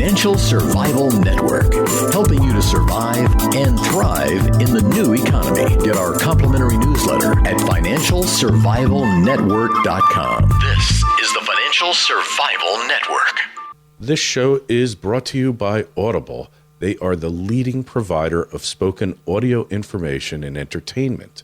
Financial Survival Network, helping you to survive and thrive in the new economy. Get our complimentary newsletter at financialsurvivalnetwork.com. This is the Financial Survival Network. This show is brought to you by Audible. They are the leading provider of spoken audio information and entertainment.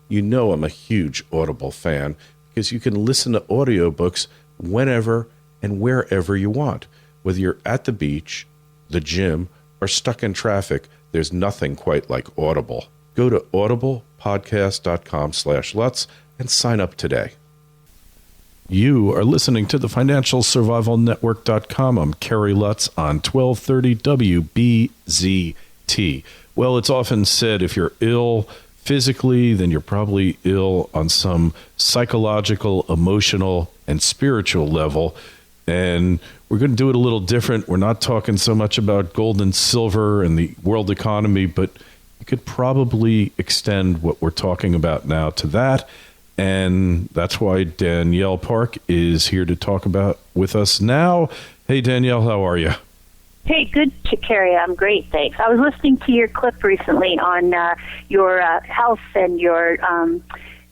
You know I'm a huge Audible fan because you can listen to audiobooks whenever and wherever you want. Whether you're at the beach, the gym, or stuck in traffic, there's nothing quite like Audible. Go to audiblepodcast.com/Lutz and sign up today. You are listening to the FinancialSurvivalNetwork.com. I'm Kerry Lutz on 1230 WBZT. Well, it's often said if you're ill physically, then you're probably ill on some psychological, emotional, and spiritual level. And we're going to do it a little different. We're not talking so much about gold and silver and the world economy, but you could probably extend what we're talking about now to that. And that's why Danielle Park is here to talk about with us now. Hey, Danielle, how are you? Hey, good, Kerry. I'm great, thanks. I was listening to your clip recently on your health and your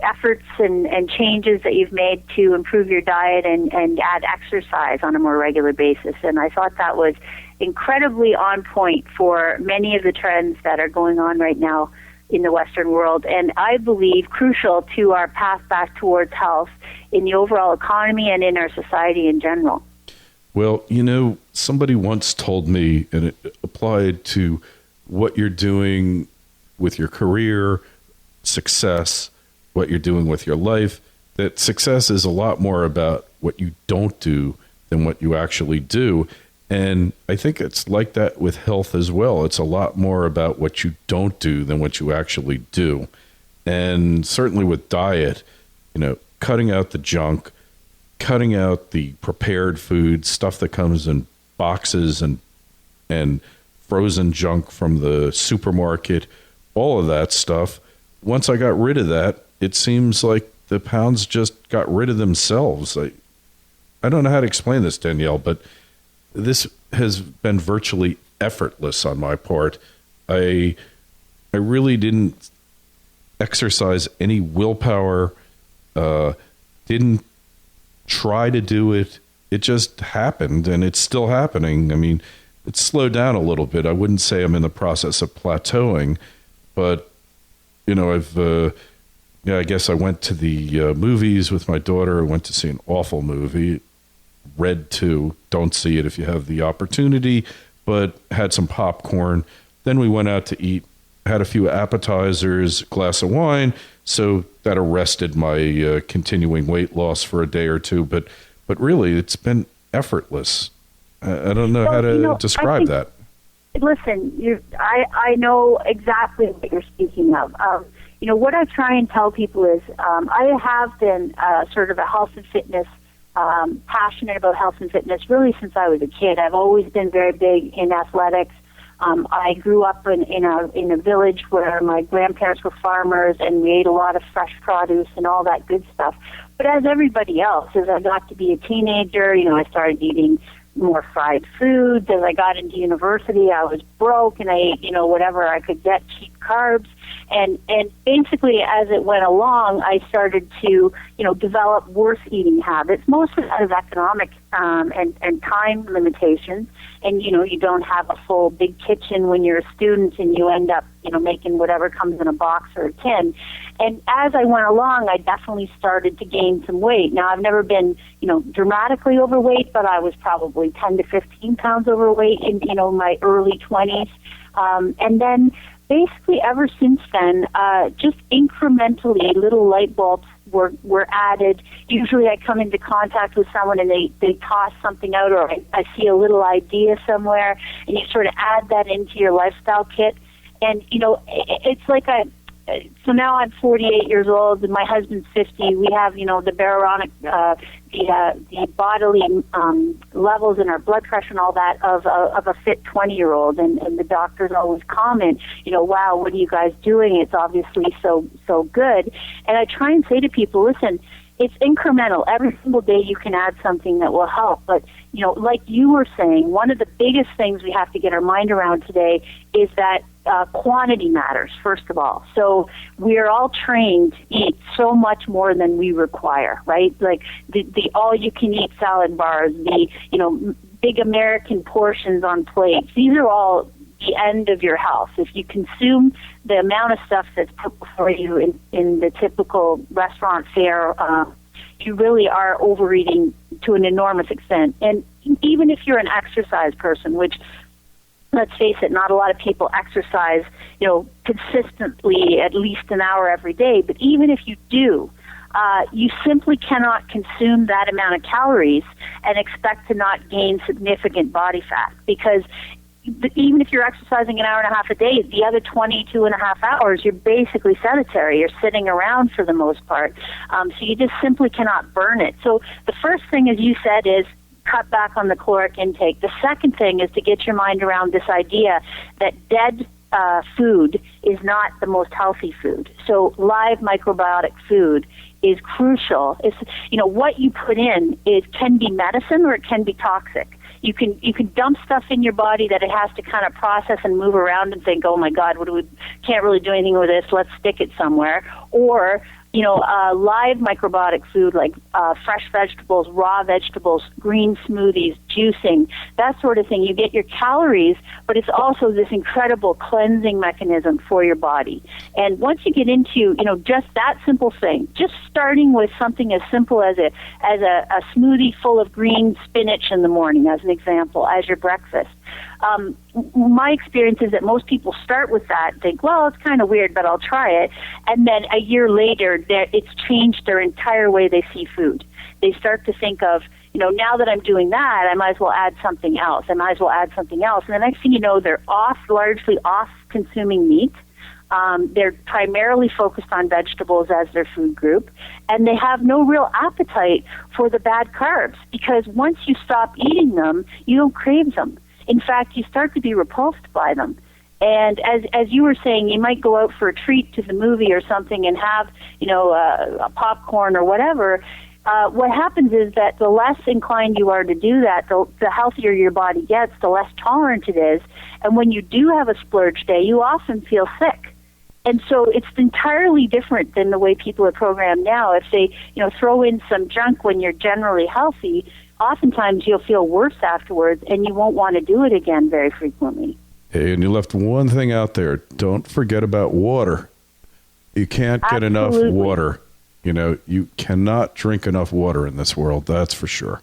efforts and changes that you've made to improve your diet and add exercise on a more regular basis. And I thought that was incredibly on point for many of the trends that are going on right now in the Western world, and I believe crucial to our path back towards health in the overall economy and in our society in general. Well, you know, somebody once told me, and it applied to what you're doing with your career, success, what you're doing with your life, that success is a lot more about what you don't do than what you actually do. And I think it's like that with health as well. It's a lot more about what you don't do than what you actually do. And certainly with diet, you know, cutting out the junk, cutting out the prepared food, stuff that comes in boxes and frozen junk from the supermarket, all of that stuff. Once I got rid of that, it seems like the pounds just got rid of themselves. I don't know how to explain this, Danielle, but this has been virtually effortless on my part. I really didn't exercise any willpower, didn't try to do it. It just happened, and it's still happening. I mean, it's slowed down a little bit. I wouldn't say I'm in the process of plateauing, but, you know, I guess I went to the movies with my daughter. I went to see an awful movie, Red 2. Don't see it if you have the opportunity, but had some popcorn. Then we went out to eat, had a few appetizers, glass of wine. So that arrested my continuing weight loss for a day or two. But really, it's been effortless. I don't know how to describe that. Listen, I know exactly what you're speaking of. What I try and tell people is I have been sort of a health and fitness passionate about health and fitness really since I was a kid. I've always been very big in athletics. I grew up in a village where my grandparents were farmers, and we ate a lot of fresh produce and all that good stuff. But as everybody else, as I got to be a teenager, I started eating more fried foods. As I got into university, I was broke, and I ate, whatever I could get, cheap carbs. And basically, as it went along, I started to, develop worse eating habits, mostly out of economic and time limitations. And, you don't have a full big kitchen when you're a student, and you end up, making whatever comes in a box or a tin. And as I went along, I definitely started to gain some weight. Now, I've never been, dramatically overweight, but I was probably 10 to 15 pounds overweight in, my early 20s. And then basically ever since then, just incrementally little light bulbs were added. Usually I come into contact with someone and they toss something out, or I see a little idea somewhere, and you sort of add that into your lifestyle kit. And, it's like so now I'm 48 years old, and my husband's 50. We have, the barometric, the bodily levels in our blood pressure and all that of a fit 20-year-old. And the doctors always comment, wow, what are you guys doing? It's obviously so good. And I try and say to people, listen, it's incremental. Every single day you can add something that will help. But, like you were saying, one of the biggest things we have to get our mind around today is that quantity matters, first of all. So we are all trained to eat so much more than we require, right? Like the all-you-can-eat salad bars, the, big American portions on plates. These are all the end of your health. If you consume the amount of stuff that's put before you in the typical restaurant fare, you really are overeating to an enormous extent. And even if you're an exercise person, which, let's face it, not a lot of people exercise, consistently at least an hour every day. But even if you do, you simply cannot consume that amount of calories and expect to not gain significant body fat, because even if you're exercising an hour and a half a day, the other 22 and a half hours, you're basically sedentary. You're sitting around for the most part. So you just simply cannot burn it. So the first thing, as you said, is cut back on the caloric intake. The second thing is to get your mind around this idea that dead food is not the most healthy food. So live microbiotic food is crucial. It's, what you put in can be medicine or it can be toxic. You can dump stuff in your body that it has to kind of process and move around and think, oh my God, can't really do anything with this, let's stick it somewhere. Or, live microbiotic food like fresh vegetables, raw vegetables, green smoothies, juicing, that sort of thing. You get your calories, but it's also this incredible cleansing mechanism for your body. And once you get into, just that simple thing, just starting with something as simple as a smoothie full of green spinach in the morning, as an example, as your breakfast. My experience is that most people start with that, think, well, it's kind of weird, but I'll try it. And then a year later, it's changed their entire way they see food. They start to think of, now that I'm doing that, I might as well add something else. And the next thing you know, they're largely off consuming meat. They're primarily focused on vegetables as their food group, and they have no real appetite for the bad carbs, because once you stop eating them, you don't crave them. In fact, you start to be repulsed by them. And as you were saying, you might go out for a treat to the movie or something and have, a popcorn or whatever. What happens is that the less inclined you are to do that, the healthier your body gets, the less tolerant it is. And when you do have a splurge day, you often feel sick. And so it's entirely different than the way people are programmed now. If they, throw in some junk when you're generally healthy, oftentimes you'll feel worse afterwards, and you won't want to do it again very frequently. Hey, and you left one thing out there. Don't forget about water. You can't get enough water. You cannot drink enough water in this world, that's for sure.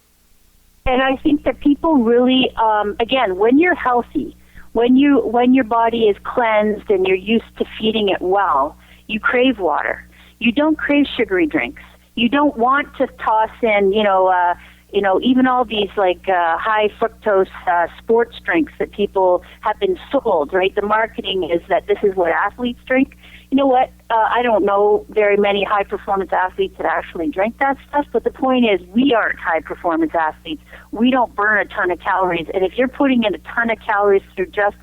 And I think that people really, again, when you're healthy, when your body is cleansed and you're used to feeding it well, you crave water. You don't crave sugary drinks. You don't want to toss in, even all these high fructose sports drinks that people have been sold, right? The marketing is that this is what athletes drink. You know what? I don't know very many high-performance athletes that actually drink that stuff, but the point is we aren't high-performance athletes. We don't burn a ton of calories, and if you're putting in a ton of calories through just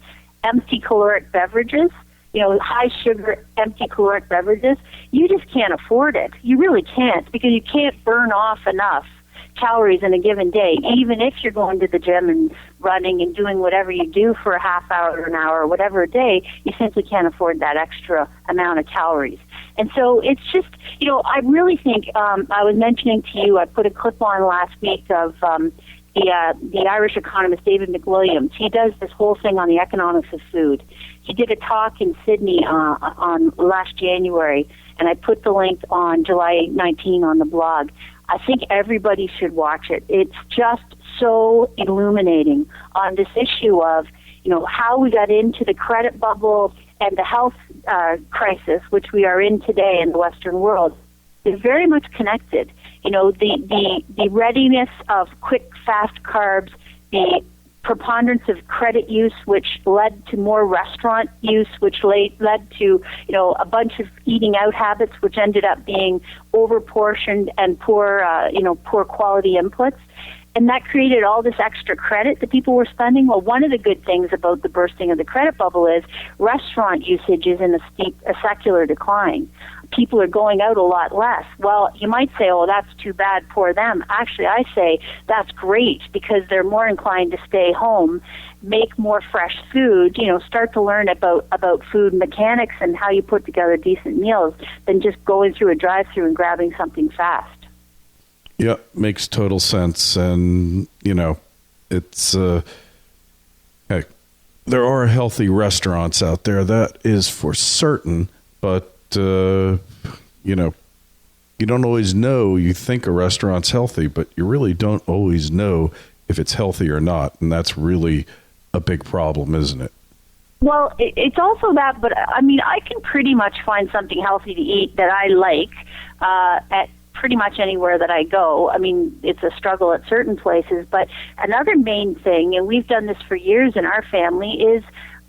empty caloric beverages, high-sugar, empty caloric beverages, you just can't afford it. You really can't, because you can't burn off enough calories in a given day, even if you're going to the gym and running and doing whatever you do for a half hour or an hour or whatever a day, you simply can't afford that extra amount of calories. And so it's just, I really think, I was mentioning to you, I put a clip on last week of the Irish economist David McWilliams. He does this whole thing on the economics of food. He did a talk in Sydney on last January, and I put the link on July 19 on the blog. I think everybody should watch it. It's just so illuminating on this issue of, how we got into the credit bubble and the health crisis, which we are in today in the Western world, is very much connected. The readiness of quick, fast carbs, the preponderance of credit use, which led to more restaurant use, which led to, a bunch of eating out habits, which ended up being overportioned and poor quality inputs. And that created all this extra credit that people were spending. Well, one of the good things about the bursting of the credit bubble is restaurant usage is in a secular decline. people are going out a lot less. Well, you might say, oh, that's too bad, poor them. Actually, I say that's great because they're more inclined to stay home, make more fresh food, start to learn about food mechanics and how you put together decent meals than just going through a drive-thru and grabbing something fast. Yeah, makes total sense. And, it's, heck, there are healthy restaurants out there, that is for certain, but, you don't always know. You think a restaurant's healthy, but you really don't always know if it's healthy or not. And that's really a big problem, isn't it? Well, it's also that, but I can pretty much find something healthy to eat that I like at pretty much anywhere that I go. It's a struggle at certain places, but another main thing, and we've done this for years in our family, is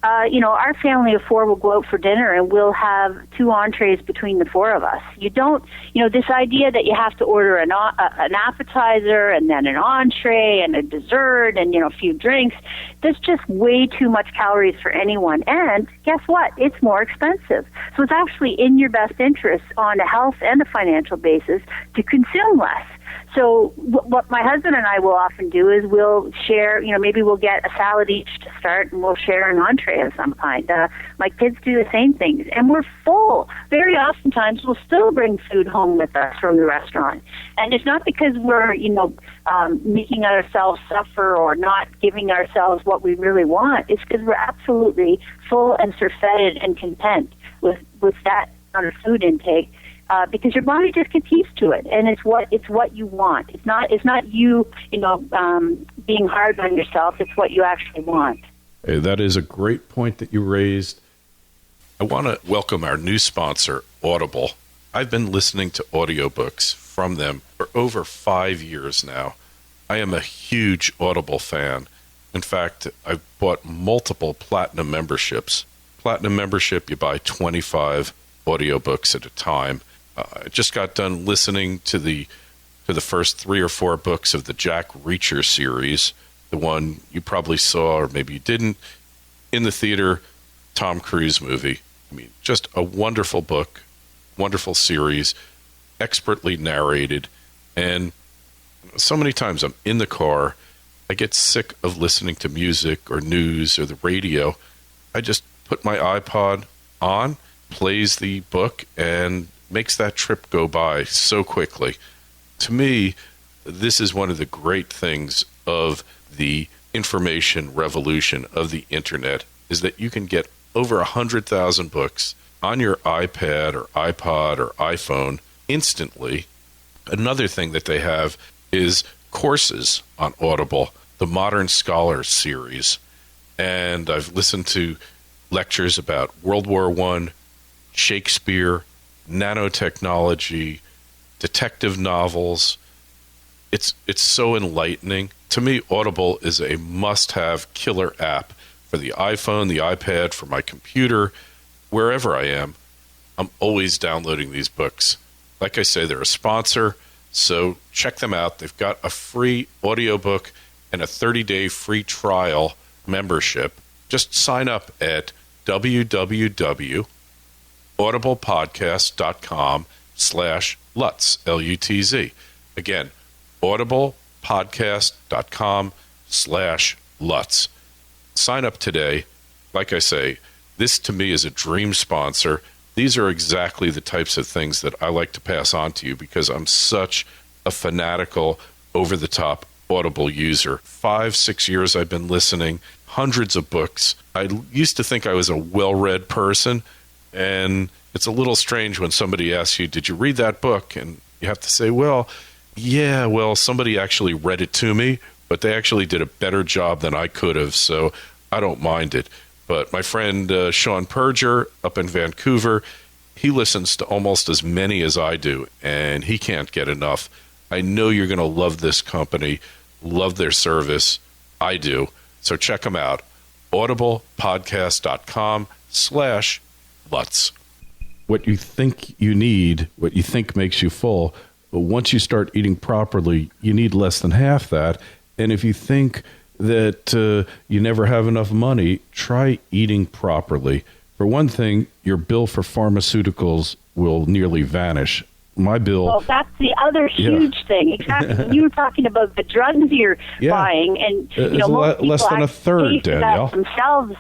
our family of four will go out for dinner and we'll have 2 entrees between the 4 of us. You don't, this idea that you have to order an appetizer and then an entree and a dessert and, a few drinks, there's just way too much calories for anyone. And guess what? It's more expensive. So it's actually in your best interest on a health and a financial basis to consume less. So what my husband and I will often do is we'll share, maybe we'll get a salad each to start and we'll share an entree of some kind. My kids do the same things and we're full. Very oftentimes we'll still bring food home with us from the restaurant. And it's not because we're, making ourselves suffer or not giving ourselves what we really want. It's because we're absolutely full and surfeited and content with that kind of food intake. Because your body just gets used to it, and it's what you want. It's not you being hard on yourself. It's what you actually want. Hey, that is a great point that you raised. I want to welcome our new sponsor, Audible. I've been listening to audiobooks from them for over 5 years now. I am a huge Audible fan. In fact, I've bought multiple platinum memberships. Platinum membership, you buy 25 audiobooks at a time. I just got done listening to the first 3 or 4 books of the Jack Reacher series, the one you probably saw or maybe you didn't, in the theater, Tom Cruise movie. Just a wonderful book, wonderful series, expertly narrated, and so many times I'm in the car, I get sick of listening to music or news or the radio. I just put my iPod on, plays the book, and makes that trip go by so quickly. To me, this is one of the great things of the information revolution of the internet, is that you can get over 100,000 books on your iPad or iPod or iPhone instantly. Another thing that they have is courses on Audible, the Modern Scholar series. And I've listened to lectures about World War I, Shakespeare, nanotechnology, detective novels. It's so enlightening. To me, Audible is a must-have killer app for the iPhone, the iPad, for my computer, wherever I am. I'm always downloading these books. Like I say, they're a sponsor, so check them out. They've got a free audiobook and a 30-day free trial membership. Just sign up at audiblepodcast.com/Lutz, Lutz. Again, audiblepodcast.com/Lutz. Sign up today. Like I say, this to me is a dream sponsor. These are exactly the types of things that I like to pass on to you because I'm such a fanatical, over-the-top Audible user. 5-6 years I've been listening, hundreds of books. I used to think I was a well-read person, and it's a little strange when somebody asks you, did you read that book? And you have to say, somebody actually read it to me, but they actually did a better job than I could have, so I don't mind it. But my friend Sean Perger up in Vancouver, he listens to almost as many as I do, and he can't get enough. I know you're going to love this company, love their service. I do. So check them out. audiblepodcast.com/Lutz. What you think you need, what you think makes you full, but once you start eating properly, you need less than half that. And if you think that you never have enough money, try eating properly. For one thing, your bill for pharmaceuticals will nearly vanish. My bill. Well, that's the other huge thing. Exactly. You were talking about the drugs you're buying, and most people less than a third, Danielle. Themselves.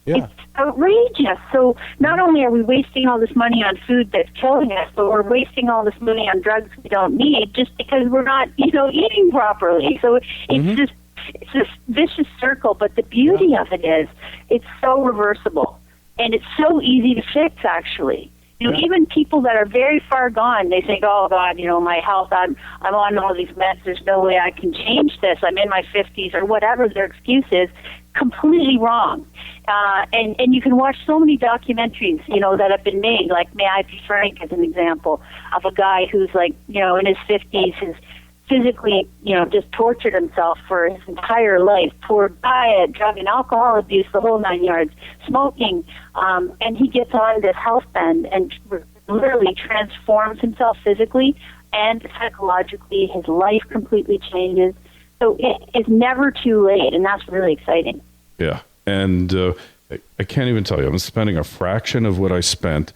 Yeah. It's outrageous. So not only are we wasting all this money on food that's killing us, but we're wasting all this money on drugs we don't need just because we're not, eating properly. So it's this vicious circle. But the beauty of it is, it's so reversible, and it's so easy to fix. Actually, even people that are very far gone, they think, "Oh God, my health. I'm on all these meds. There's no way I can change this. I'm in my 50s," or whatever their excuse is. Completely wrong. And you can watch so many documentaries, that have been made, like May I Be Frank as an example of a guy who's in his 50s, who's physically, just tortured himself for his entire life. Poor diet, drug and alcohol abuse, the whole 9 yards, smoking. And he gets on this health bend and literally transforms himself physically and psychologically. His life completely changes. So it is never too late, and that's really exciting. Yeah, and I can't even tell you. I'm spending a fraction of what I spent.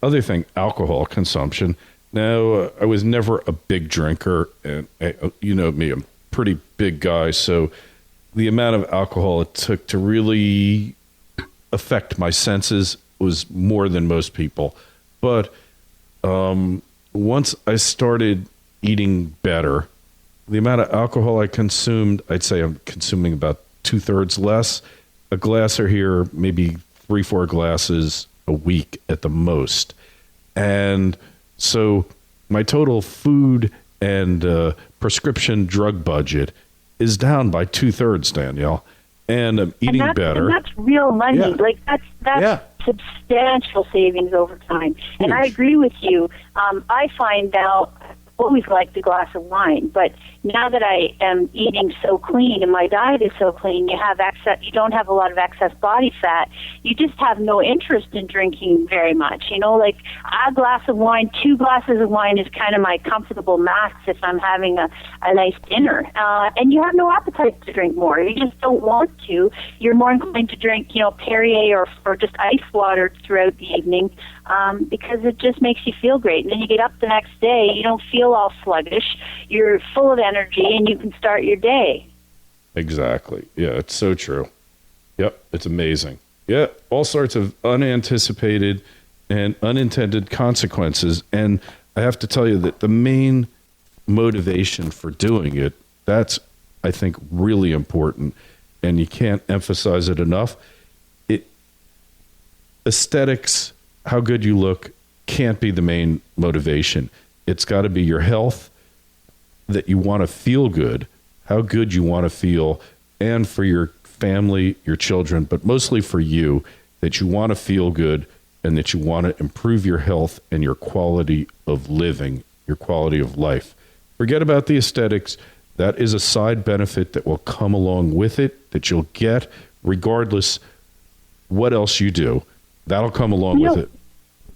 Other thing, alcohol consumption. Now, I was never a big drinker, and you know me, I'm a pretty big guy, so the amount of alcohol it took to really affect my senses was more than most people. But once I started eating better, the amount of alcohol I consumed, I'd say I'm consuming about 2/3 less. A glass or here, maybe 3-4 glasses a week at the most. And so my total food and prescription drug budget is down by 2/3, Danielle. And I'm eating better. And that's real money. Yeah. That's substantial savings over time. And I agree with you. I find now, always liked a glass of wine, but now that I am eating so clean and my diet is so clean, you don't have a lot of excess body fat. You just have no interest in drinking very much. Like a glass of wine, 2 glasses of wine is kind of my comfortable max if I'm having a nice dinner. And you have no appetite to drink more. You just don't want to. You're more inclined to drink, Perrier or just ice water throughout the evening because it just makes you feel great. And then you get up the next day, you don't feel all sluggish. You're full of energy, and you can start your day. Exactly. Yeah, it's so true. Yep, it's amazing. Yeah, all sorts of unanticipated and unintended consequences. And I have to tell you that the main motivation for doing it, that's, I think, really important. And you can't emphasize it enough. Aesthetics, how good you look, can't be the main motivation. It's got to be your health, that you want to feel good, how good you want to feel, and for your family, your children, but mostly for you, that you want to feel good and that you want to improve your health and your quality of living, your quality of life. Forget about the aesthetics. That is a side benefit that will come along with it, that you'll get regardless what else you do. That'll come along with it.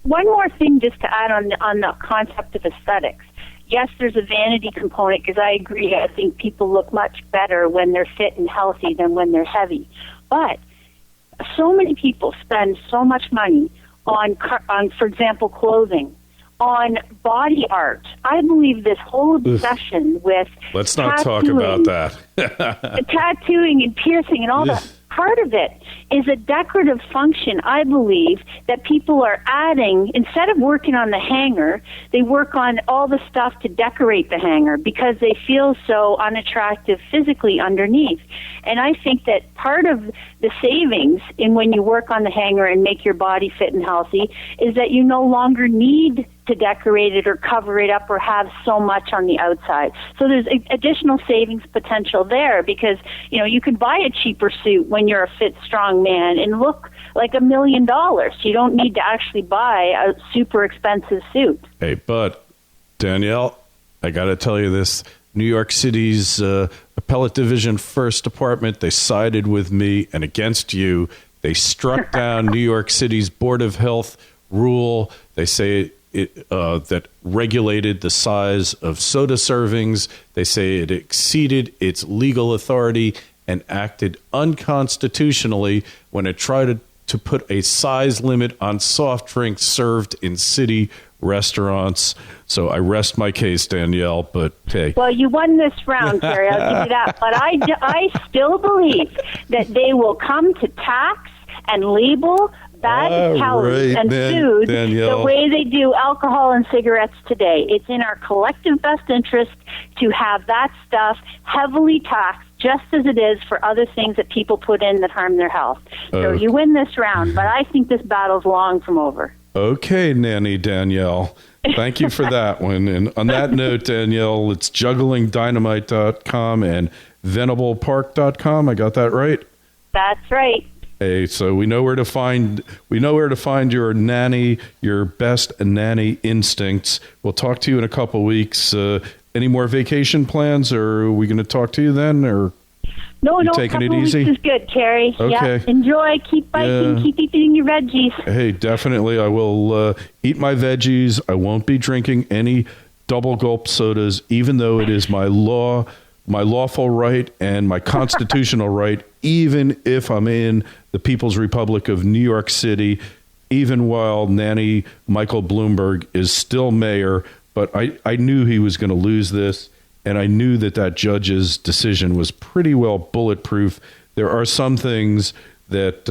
One more thing just to add on the concept of aesthetics. Yes, there's a vanity component because I agree. I think people look much better when they're fit and healthy than when they're heavy. But so many people spend so much money on, for example, clothing, on body art. I believe this whole obsession with let's not talk about that. Tattooing and piercing and all that. Part of it is a decorative function, I believe, that people are adding. Instead of working on the hanger, they work on all the stuff to decorate the hanger because they feel so unattractive physically underneath. And I think that part of the savings in when you work on the hanger and make your body fit and healthy is that you no longer need to decorate it or cover it up or have so much on the outside. So there's additional savings potential there because, you can buy a cheaper suit when you're a fit, strong man and look like $1 million. You don't need to actually buy a super expensive suit. Hey, but Danielle, I got to tell you this. New York City's Appellate Division First Department, they sided with me and against you. They struck down New York City's Board of Health rule. They say that regulated the size of soda servings. They say it exceeded its legal authority and acted unconstitutionally when it tried to put a size limit on soft drinks served in city restaurants. So I rest my case, Danielle, but hey. Well, you won this round, Kerry. I'll give you that. But I still believe that they will come to tax and label bad calories and food Danielle, the way they do alcohol and cigarettes today. It's in our collective best interest to have that stuff heavily taxed, just as it is for other things that people put in that harm their health. So you win this round, but I think this battle's long from over. Okay, Nanny Danielle. Thank you for that one. And on that note, Danielle, it's jugglingdynamite.com and venablepark.com. I got that right? That's right. Hey, so we know where to find your nanny, your best nanny instincts. We'll talk to you in a couple weeks. Any more vacation plans, or are we going to talk to you then, or no, taking it couple easy? Weeks is good, Kerry. Okay. Yeah, enjoy, keep biking, keep eating your veggies. Hey, definitely, I will eat my veggies. I won't be drinking any double gulp sodas, even though it is my lawful right and my constitutional right, even if I'm in the People's Republic of New York City, even while Nanny Michael Bloomberg is still mayor. But I knew he was going to lose this, and I knew that judge's decision was pretty well bulletproof. There are some things that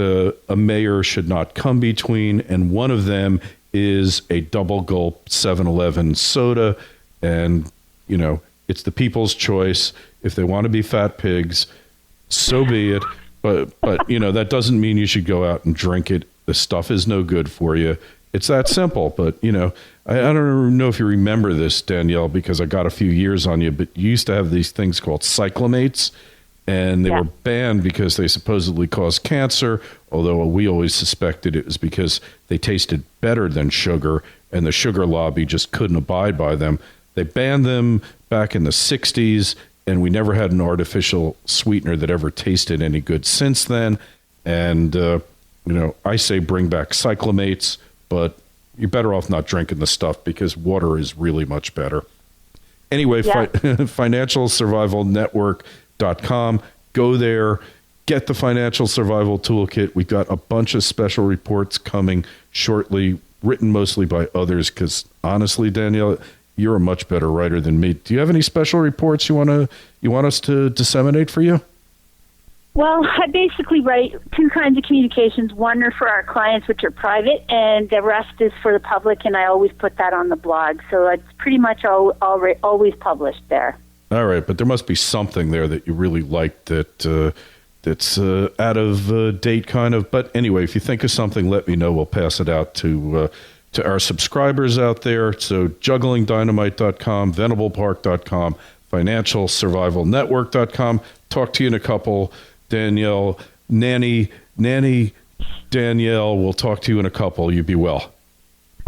a mayor should not come between, and one of them is a double gulp 7-Eleven soda. And, you know, it's the people's choice. If they want to be fat pigs, so be it. But you know, that doesn't mean you should go out and drink it. The stuff is no good for you. It's that simple. But, you know, I don't know if you remember this, Danielle, because I got a few years on you, but you used to have these things called cyclamates, and they were banned because they supposedly caused cancer, although we always suspected it was because they tasted better than sugar, and the sugar lobby just couldn't abide by them. They banned them back in the 60s, and we never had an artificial sweetener that ever tasted any good since then. And, you know, I say bring back cyclamates, but you're better off not drinking the stuff because water is really much better. Anyway, financialsurvivalnetwork.com. Go there, get the Financial Survival Toolkit. We've got a bunch of special reports coming shortly, written mostly by others, because honestly, Danielle, you're a much better writer than me. Do you have any special reports you want us to disseminate for you? Well, I basically write two kinds of communications. One are for our clients, which are private, and the rest is for the public, and I always put that on the blog. So it's pretty much always published there. All right, but there must be something there that you really like that's out of date, kind of. But anyway, if you think of something, let me know. We'll pass it out to our subscribers out there. So jugglingdynamite.com, venablepark.com, financialsurvivalnetwork.com. Talk to you in a couple. Danielle, Nanny Danielle, we'll talk to you in a couple. You be well.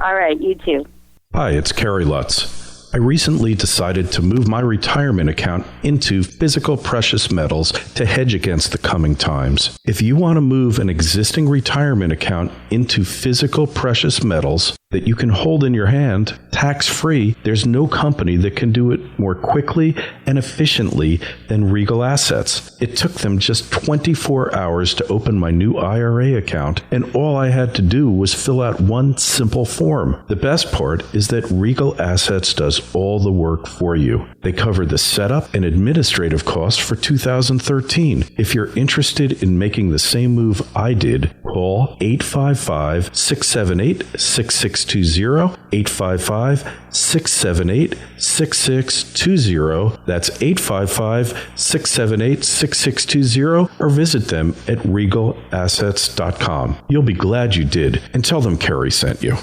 All right, you too. Hi, it's Kerry Lutz. I recently decided to move my retirement account into physical precious metals to hedge against the coming times. If you want to move an existing retirement account into physical precious metals that you can hold in your hand, tax-free, there's no company that can do it more quickly and efficiently than Regal Assets. It took them just 24 hours to open my new IRA account, and all I had to do was fill out one simple form. The best part is that Regal Assets does all the work for you. They cover the setup and administrative costs for 2013. If you're interested in making the same move I did, call 855-678-6620, 855-678-6620. That's 855-678-6620, or visit them at regalassets.com. You'll be glad you did, and tell them Kerry sent you.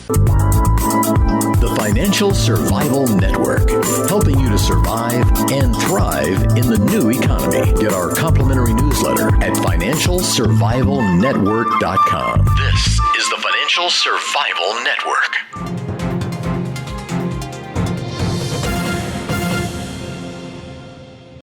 The Financial Survival Network, helping you to survive and thrive in the new economy. Get our complimentary newsletter at financialsurvivalnetwork.com. This is the Financial Survival Network.